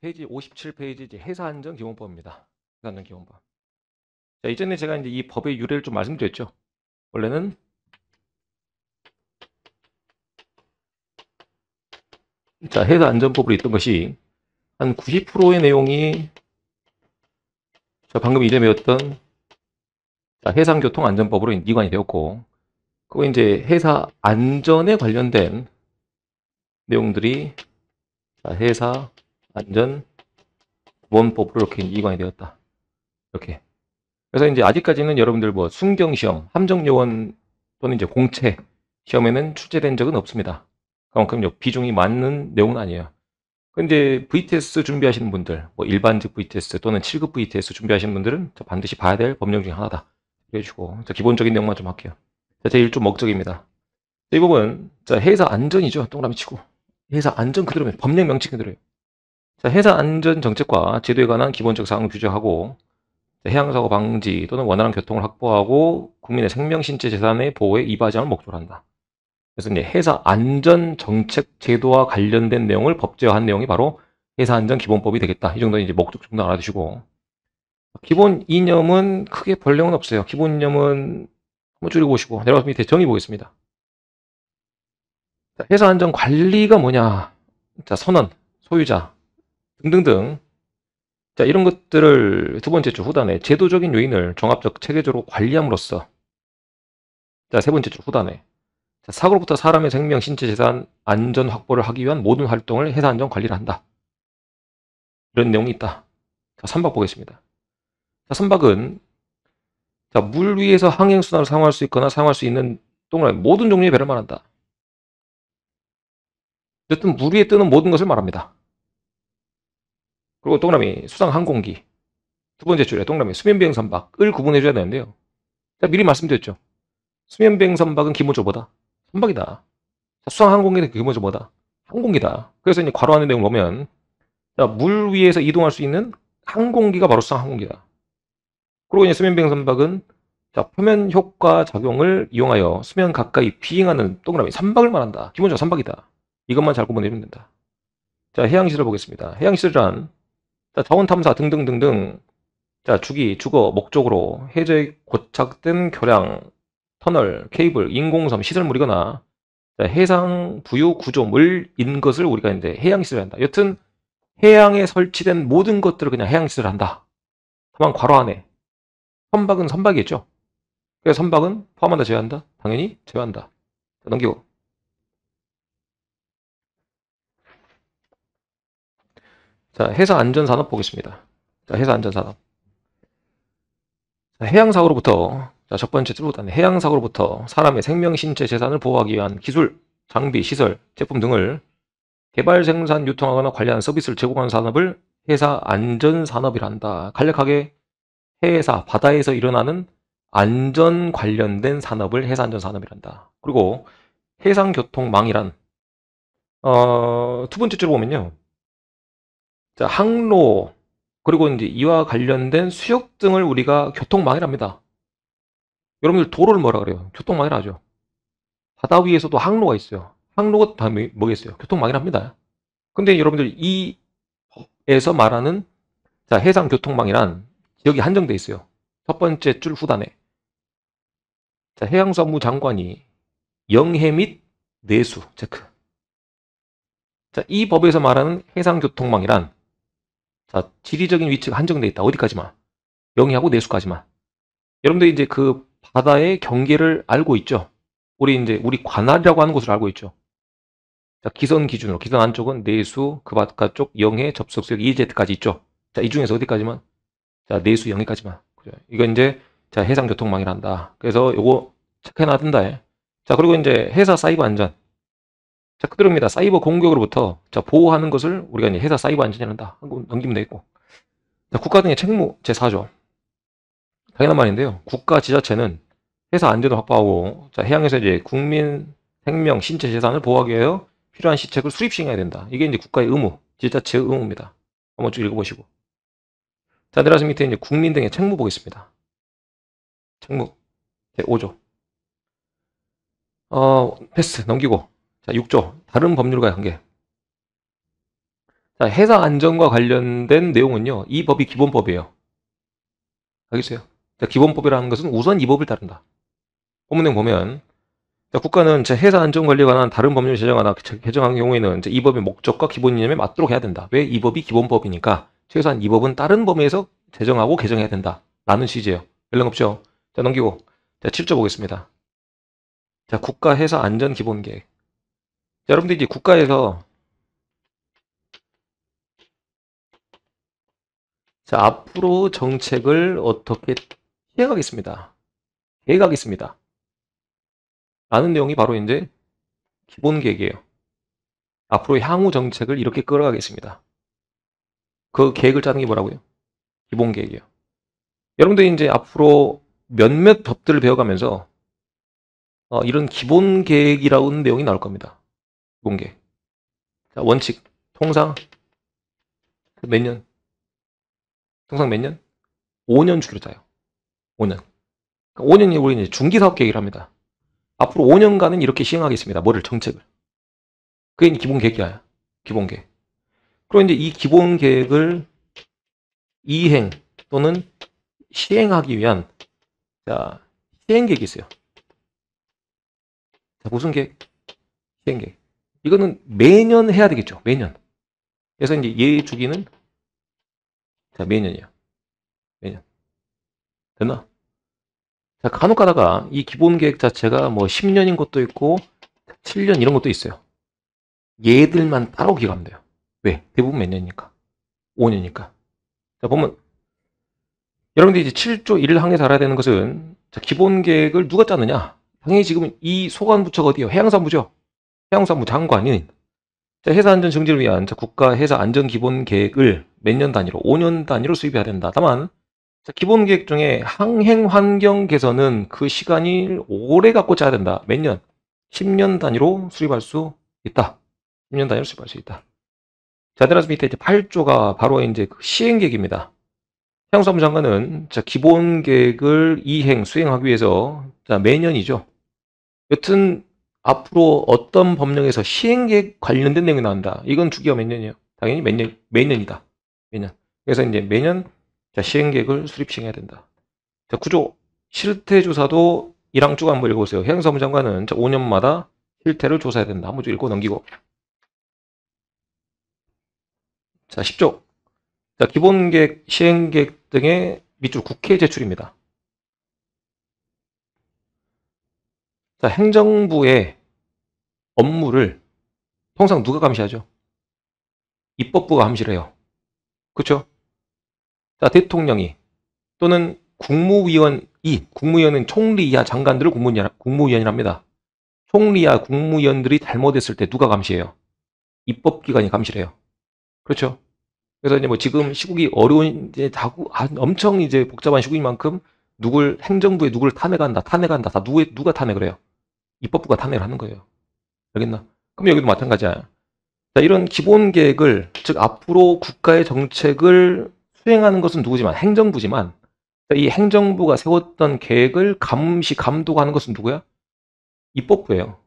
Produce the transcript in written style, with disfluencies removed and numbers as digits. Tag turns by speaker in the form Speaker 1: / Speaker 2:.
Speaker 1: 페이지 57페이지 이제 회사안전 기본법입니다. 회사안전 기본법. 자, 이전에 제가 이제 이 법의 유래를 좀 말씀드렸죠. 원래는 자, 회사안전법으로 있던 것이 한 90%의 내용이 저 방금 이제 배웠던 해상교통안전법으로 이관이 되었고, 그거 이제 회사 안전에 관련된 내용들이 회사 안전 기본법으로 이렇게 이관이 되었다. 이렇게. 그래서 이제 아직까지는 여러분들 뭐 순경시험, 함정요원 또는 이제 공채 시험에는 출제된 적은 없습니다. 그만큼 비중이 많은 내용은 아니에요. 근데 VTS 준비하시는 분들, 뭐 일반직 VTS 또는 7급 VTS 준비하시는 분들은 반드시 봐야 될 법령 중에 하나다. 해주고, 기본적인 내용만 좀 할게요. 제 1조 목적입니다. 이 부분, 회사 안전이죠. 동그라미 치고. 회사 안전 그대로면 법령 명칭 그대로예요. 회사 안전 정책과 제도에 관한 기본적 사항을 규정하고, 해양사고 방지 또는 원활한 교통을 확보하고 국민의 생명, 신체, 재산의 보호에 이바지 함을 목적으로 한다. 그래서 이제 회사 안전 정책 제도와 관련된 내용을 법제화한 내용이 바로 회사 안전 기본법이 되겠다. 이 정도는 이제 목적 정도 알아두시고, 기본 이념은 크게 별 내용은 없어요. 기본 이념은 한번 줄여보시고 내려가서 밑에 정의 보겠습니다. 회사 안전 관리가 뭐냐? 선원, 소유자 등등등. 이런 것들을 두 번째 줄 후단에 제도적인 요인을 종합적 체계적으로 관리함으로써, 세 번째 줄 후단에 사고로부터 사람의 생명, 신체, 재산 안전 확보를 하기 위한 모든 활동을 회사 안전 관리를 한다. 이런 내용이 있다. 자, 3박 보겠습니다. 자, 3박은 물 위에서 항행수단을 사용할 수 있거나 사용할 수 있는 동그라미 모든 종류의 배를 말한다. 어쨌든 물 위에 뜨는 모든 것을 말합니다. 그리고 동그라미 수상 항공기. 두 번째 줄에 동그라미 수면비행 선박을 구분해줘야 되는데요. 자, 미리 말씀드렸죠. 수면비행 선박은 기본적으로 뭐다? 선박이다. 수상 항공기는 기본적으로 뭐다? 항공기다. 그래서 이제 괄호 안의 내용을 보면 물 위에서 이동할 수 있는 항공기가 바로 수상 항공기다. 그리고 이제 수면비행 선박은 표면 효과 작용을 이용하여 수면 가까이 비행하는 동그라미 선박을 말한다. 기본적으로 선박이다. 이것만 잘 구분해주면 된다. 자, 해양시설 보겠습니다. 해양시설이란 자원 탐사 등등등등 주기, 주거, 목적으로 해저에 고착된 교량, 터널, 케이블, 인공섬, 시설물이거나 해상 부유 구조물인 것을 우리가 이제 해양시설을 한다. 여튼 해양에 설치된 모든 것들을 그냥 해양시설을 한다. 다만 괄호 안에 선박은 선박이겠죠. 그래서 선박은 포함한다, 제외한다? 당연히 제외한다. 자, 넘기고. 자, 해사안전산업 보겠습니다. 자, 해사안전산업. 해양사고로부터, 첫 번째 뚜루단 해양사고로부터 사람의 생명, 신체, 재산을 보호하기 위한 기술, 장비, 시설, 제품 등을 개발, 생산, 유통하거나 관리하는 서비스를 제공하는 산업을 해사안전산업이라 한다. 간략하게 해사, 바다에서 일어나는 안전 관련된 산업을 해사안전산업이라 한다. 그리고 해상교통망이란 두 번째 줄을 보면요. 항로, 그리고 이제 이와 관련된 수역 등을 우리가 교통망이랍니다. 여러분들 도로를 뭐라 그래요? 교통망이라 하죠. 바다 위에서도 항로가 있어요. 항로가 다 뭐겠어요? 교통망이랍니다. 근데 여러분들 이에서 말하는 해상교통망이란 지역이 한정돼 있어요. 첫 번째 줄 후단에 해양수산부 장관이 영해 및 내수 체크. 이 법에서 말하는 해상교통망이란 지리적인 위치가 한정돼 있다. 어디까지만? 영해하고 내수까지만. 여러분들이 이제 그 바다의 경계를 알고 있죠. 우리 관할이라고 하는 곳을 알고 있죠. 기선 기준으로 기선 안쪽은 내수, 그 바깥쪽 영해, 접속수역 EEZ까지 있죠. 이 중에서 어디까지만? 내수 영해까지만. 그죠? 이거 이제 해상교통망이란다. 그래서 요거 체크해놔야 된다. 그리고 이제 회사 사이버 안전. 그대로입니다. 사이버 공격으로부터 보호하는 것을 우리가 이제 회사 사이버 안전이란다. 하고 넘기면 되겠고. 국가 등의 책무 제4조. 당연한 말인데요. 국가 지자체는 회사 안전을 확보하고 해양에서 이제 국민 생명, 신체, 재산을 보호하기 위하여 필요한 시책을 수립 시행해야 된다. 이게 이제 국가의 의무, 지자체의 의무입니다. 한번 쭉 읽어보시고. 내려가서 밑에 이제 국민 등의 책무 보겠습니다. 책무 제5조. 패스 넘기고. 6조 다른 법률과의 관계. 자, 회사 안전과 관련된 내용은요, 이 법이 기본법이에요. 알겠어요? 자, 기본법이라는 것은 우선 이 법을 따른다. 본문 내용 보면, 자, 국가는 회사 안전 관리에 관한 다른 법률을 제정하거나 개정한 경우에는 이 법의 목적과 기본 이념에 맞도록 해야 된다. 왜? 이 법이 기본법이니까 최소한 이 법은 다른 범위에서 제정하고 개정해야 된다. 라는 취지예요. 별로 없죠? 자, 넘기고. 자, 7조 보겠습니다. 자, 국가 회사 안전 기본 계획. 자, 여러분들 이제 국가에서 자, 앞으로 정책을 어떻게 시행하겠습니다. 계획하겠습니다. 라는 내용이 바로 이제 기본 계획이에요. 앞으로 향후 정책을 이렇게 끌어가겠습니다. 그 계획을 짜는 게 뭐라고요? 기본 계획이에요. 여러분들이 이제 앞으로 몇몇 법들을 배워가면서 이런 기본 계획이라는 내용이 나올 겁니다. 기본 계획. 자, 원칙. 통상 몇 년? 통상 몇 년? 5년 주기로 짜요. 5년. 5년이 우리 이제 중기 사업 계획을 합니다. 앞으로 5년간은 이렇게 시행하겠습니다. 뭐를? 정책을. 그게 기본 계획이야. 기본 계획. 그리고 이제 이 기본 계획을 이행 또는 시행하기 위한 자, 시행 계획이 있어요. 자, 무슨 계획? 시행 계획. 이거는 매년 해야 되겠죠. 매년. 그래서 이제 얘 주기는 자, 매년이야. 매년. 됐나? 자, 간혹 가다가 이 기본 계획 자체가 뭐 10년인 것도 있고 7년 이런 것도 있어요. 얘들만 따로 기억하면 돼요. 왜? 대부분 몇 년이니까? 5년이니까. 자, 보면 여러분들이 이제 7조 1을 항해서 알아야 되는 것은 자, 기본 계획을 누가 짜느냐? 당연히 지금 이 소관부처가 어디요? 해양사무죠. 해양사무 장관인 자, 회사 안전 증진을 위한 자, 국가 회사 안전 기본 계획을 몇 년 단위로? 5년 단위로 수립해야 된다. 다만 자, 기본 계획 중에 항행 환경 개선은 그 시간이 오래 갖고 짜야 된다. 몇 년? 10년 단위로 수립할 수 있다. 10년 단위로 수립할 수 있다. 자, 따라서 밑에 이제 8조가 바로 이제 그 시행 계획입니다. 해양사무 장관은 자, 기본 계획을 이행, 수행하기 위해서 자, 매년이죠. 여튼 앞으로 어떤 법령에서 시행 계획 관련된 내용이 나온다. 이건 주기가 몇 년이에요? 당연히 매년이다. 매년. 그래서 이제 매년 자, 시행 계획을 수립 시행해야 된다. 자, 구조 실태 조사도 1항 쭉 한번 읽어보세요. 해양사무 장관은 자, 5년마다 실태를 조사해야 된다. 한번 쭉 읽고 넘기고. 자, 10조. 자, 기본계획, 시행계획 등의 밑줄 국회에 제출입니다. 자, 행정부의 업무를 통상 누가 감시하죠? 입법부가 감시를 해요. 그렇죠? 자, 대통령이 또는 국무위원은 총리 이하 장관들을 국무위원이랍니다. 총리 이하 국무위원들이 잘못했을 때 누가 감시해요? 입법기관이 감시를 해요. 그렇죠? 그래서 이제 뭐 지금 시국이 어려운 이제 엄청 이제 복잡한 시국인 만큼 행정부에 누구를 탄핵한다. 다 누가 탄핵을 해요? 입법부가 탄핵을 하는 거예요. 알겠나? 그럼 여기도 마찬가지야. 자, 이런 기본 계획을 즉 앞으로 국가의 정책을 수행하는 것은 누구지만 행정부지만 이 행정부가 세웠던 계획을 감시 감독하는 것은 누구야? 입법부예요.